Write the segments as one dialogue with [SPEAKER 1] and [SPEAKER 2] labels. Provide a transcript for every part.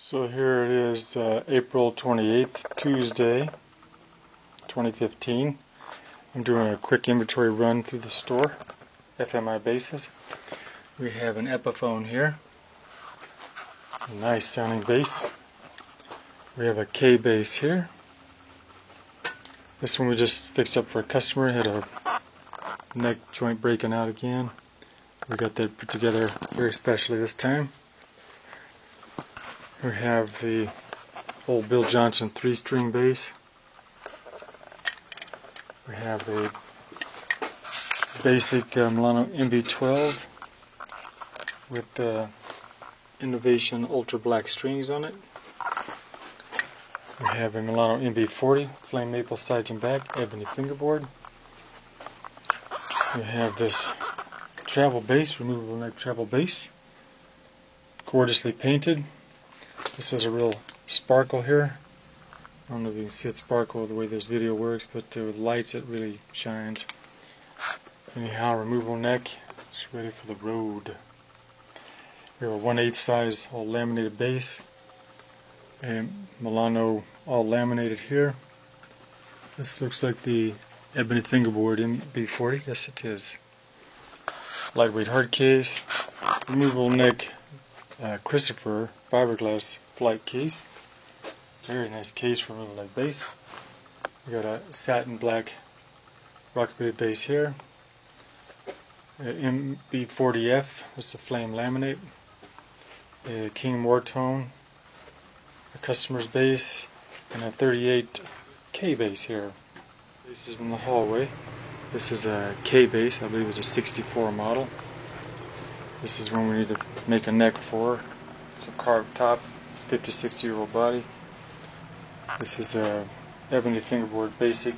[SPEAKER 1] So here it is, April 28th, Tuesday, 2015. I'm doing a quick inventory run through the store, FMI bases. We have an Epiphone here, a nice sounding bass. We have a K bass here. This one we just fixed up for a customer, had a neck joint breaking out again. We got that put together very specially this time. We have the old Bill Johnson 3-string bass. We have a basic Milano MB12 with Innovation Ultra Black strings on it. We have a Milano MB40 flame maple sides and back ebony fingerboard. We have this travel bass, removable neck travel bass, gorgeously painted. This has a real sparkle here. I don't know if you can see it sparkle the way this video works, but with lights it really shines. Anyhow, removable neck, it's ready for the road. We have a 1/8 size all laminated bass, and Milano all laminated here. This looks like the ebony fingerboard MB40. Yes, it is. Lightweight hard case, removable neck Christopher fiberglass flight case. Very nice case for removable neck bass. We got a satin black rockabilly bass here. MB40F, that's the flame laminate. A King Mortone, a customer's bass, and a 38K bass here. This is in the hallway. This is a K bass, I believe it's a 64 model. This is one we need to make a neck for. It's a carved top, 50-60-year-old body. This is a ebony fingerboard basic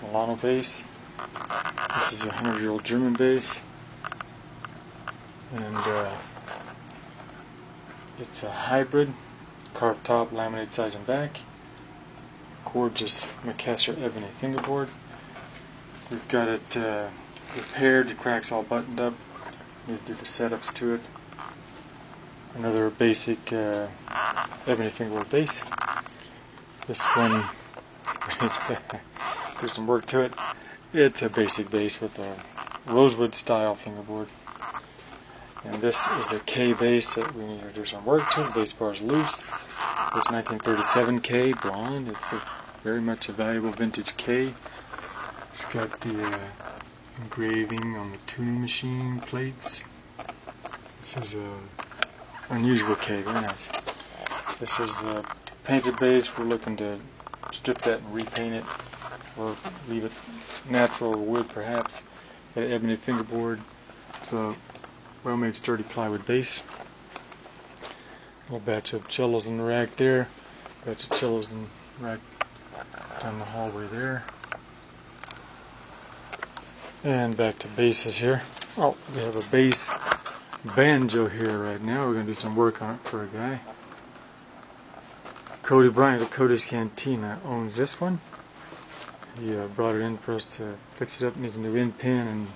[SPEAKER 1] Milano bass. This is a 100-year-old German bass. And it's a hybrid, carved top, laminate sides and back. Gorgeous Macassar ebony fingerboard. We've got it repaired, the cracks all buttoned up. Need to do the setups to it. Another basic ebony fingerboard bass. This one, do some work to it. It's a basic bass with a rosewood style fingerboard. And this is a K bass that we need to do some work to. The bass bar is loose. This 1937 K blonde. It's very much a valuable vintage K. It's got the engraving on the tuning machine plates. This is a unusual K, very nice. This is a painted bass. We're looking to strip that and repaint it, or leave it natural wood perhaps. Got an ebony fingerboard. It's a well-made sturdy plywood bass. A little batch of cellos in the rack there. Batch of cellos in the rack down the hallway there. And back to basses here. Oh, we have a bass banjo here right now. We're going to do some work on it for a guy. Cody Bryant of Cody's Cantina owns this one. He brought it in for us to fix it up. Needs a new end pin, and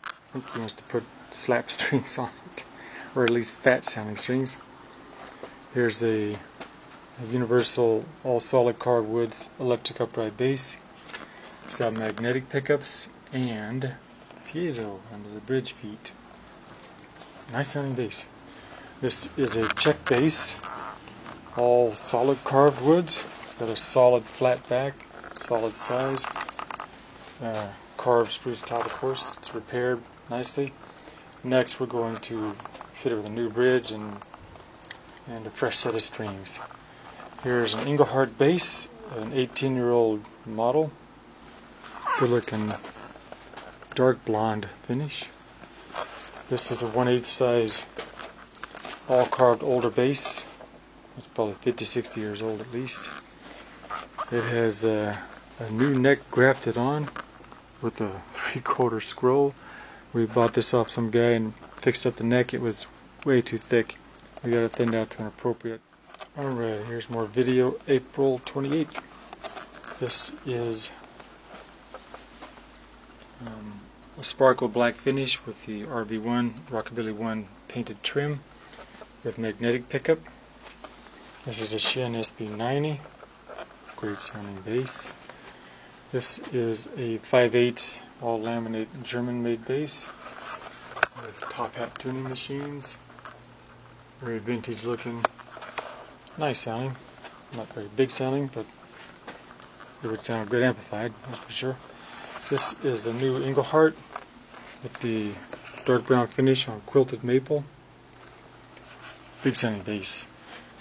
[SPEAKER 1] I think he wants to put slap strings on it, or at least fat sounding strings. Here's a universal all solid carved woods electric upright bass. It's got magnetic pickups and piezo under the bridge feet. Nice sounding bass. This is a Czech bass, all solid carved woods. It's got a solid flat back, solid size, carved spruce top of course. It's repaired nicely. Next we're going to fit it with a new bridge and a fresh set of strings. Here's an Engelhardt bass, an 18-year-old model. Good looking dark blonde finish. This is a 1/8 size all carved older bass. It's probably 50-60 years old at least. It has a new neck grafted on with a 3/4 scroll. We bought this off some guy and fixed up the neck. It was way too thick. We got it thinned out to an appropriate. Alright, here's more video. April 28th. This is a sparkle black finish with the RV1 Rockabilly 1 painted trim with magnetic pickup. This is a Shin SB90, great sounding bass. This is a 5/8 all laminate German made bass with top hat tuning machines. Very vintage looking, nice sounding. Not very big sounding, but it would sound good amplified, that's for sure. This is a new Engelhardt with the dark brown finish on quilted maple. Big sounding bass.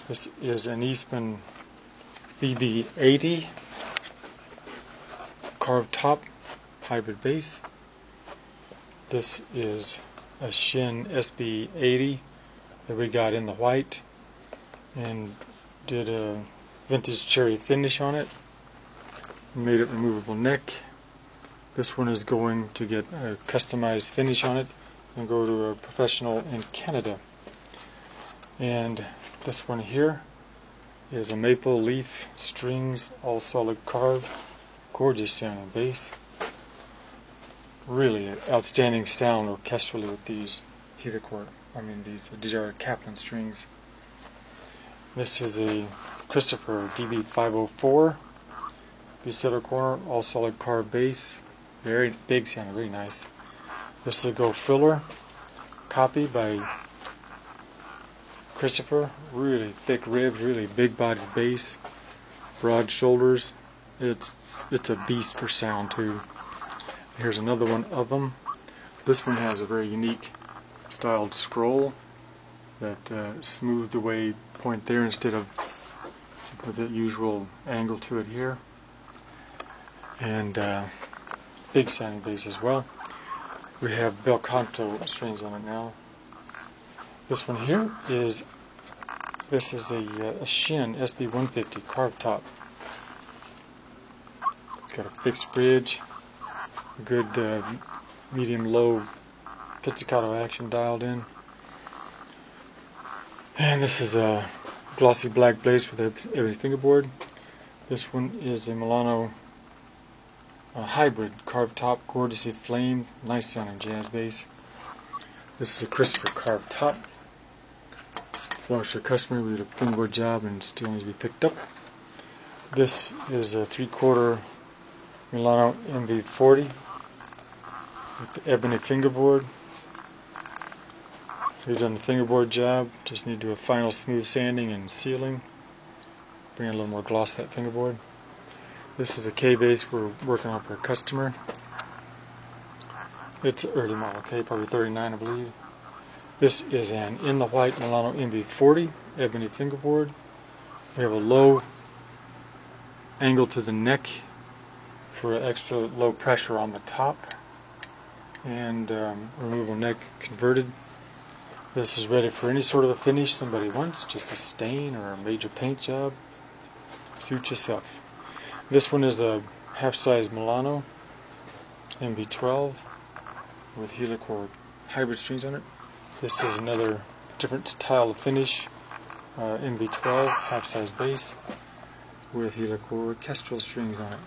[SPEAKER 1] This is an Eastman BB80 carved top hybrid bass. This is a Shin SB80 that we got in the white and did a vintage cherry finish on it. Made it removable neck. This one is going to get a customized finish on it and go to a professional in Canada. And this one here is a maple leaf strings, all solid carved, gorgeous sounding bass. Really outstanding sound orchestrally with these these D.R. Kaplan strings. This is a Christopher DB504 B-Setter corner, all solid carved bass. Very big sounding, really nice. This is a Go Filler copy by Christopher. Really thick ribs, really big bodied bass, broad shoulders. It's a beast for sound too. Here's another one of them. This one has a very unique styled scroll that smoothed away point there instead of with the usual angle to it here. And big sounding bass as well. We have bel canto strings on it now. This one here is a Shin SB150 carved top. It's got a fixed bridge, a good medium-low pizzicato action dialed in. And this is a glossy black bass with every fingerboard. This one is a Milano hybrid carved top, gorgeously flamed, nice sounding jazz bass. This is a Christopher carved top. Belongs to a customer. We did a fingerboard job and still needs to be picked up. This is a 3/4 Milano MV40 with the ebony fingerboard. We've done the fingerboard job, just need to do a final smooth sanding and sealing. Bring a little more gloss to that fingerboard. This is a K bass we're working on for a customer. It's an early model K, probably 39 I believe. This is an in the white Milano MV40 ebony fingerboard. We have a low angle to the neck for extra low pressure on the top, and removable neck converted. This is ready for any sort of a finish somebody wants, just a stain or a major paint job. Suit yourself. This one is a half-size Milano MV12 with helicord hybrid strings on it. This is another different style of finish, MV12 half-size bass with helicord orchestral strings on it.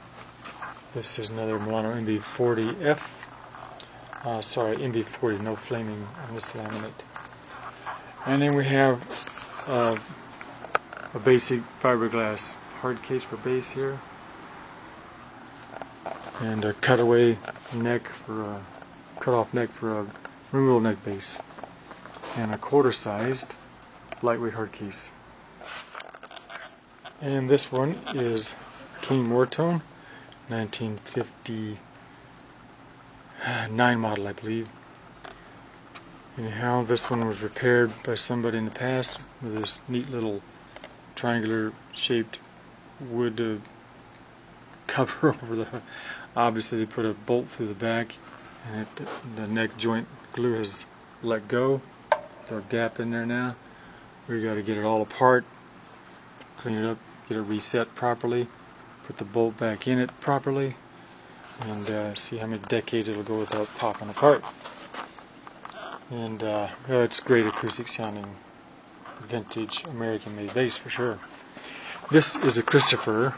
[SPEAKER 1] This is another Milano MV40F. MV40, no flaming on this laminate. And then we have a basic fiberglass hard case for bass here, and a cutaway neck for a cut-off neck for a removable neck bass, and a quarter-sized lightweight hard case. And this one is King Mortone, 1959 model, I believe. Anyhow, this one was repaired by somebody in the past with this neat little triangular shaped wood cover over the. Obviously, they put a bolt through the back, and the neck joint glue has let go. There's a gap in there now. We got to get it all apart, clean it up, get it reset properly, put the bolt back in it properly, and see how many decades it'll go without popping apart. And it's great acoustic sounding, vintage American made bass for sure. This is a Christopher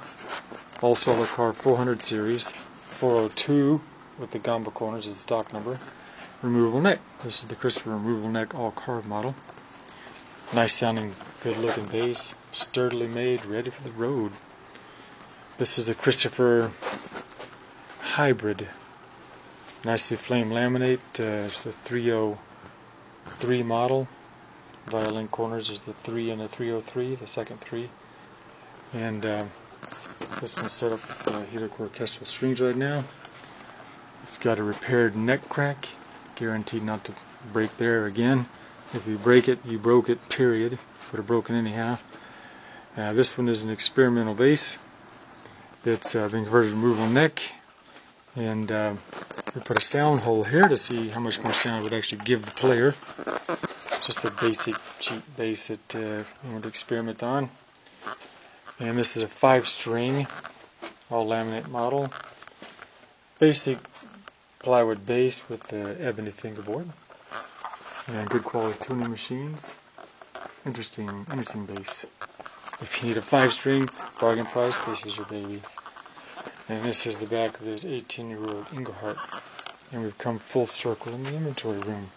[SPEAKER 1] all solid carved 400 series, 402 with the gamba corners as the stock number. Removable neck. This is the Christopher removable neck all carved model. Nice sounding Good looking bass, sturdily made, ready for the road. This is the Christopher Hybrid. Nicely flame laminate. It's the 303 model. Violin corners is the 3 and the 303, the second 3. And this one's set up with Helical orchestral strings right now. It's got a repaired neck crack, guaranteed not to break there again. If you break it, you broke it, period. Would have broken anyhow. This one is an experimental bass. It's been converted to removable neck. And we put a sound hole here to see how much more sound it would actually give the player. Just a basic cheap bass that you want to experiment on. And this is a 5-string, all laminate model. Basic plywood bass with the ebony fingerboard. And good quality tuning machines. Interesting bass. If you need a 5-string, bargain price, this is your baby. And this is the back of this 18-year-old Engelhardt. And we've come full circle in the inventory room.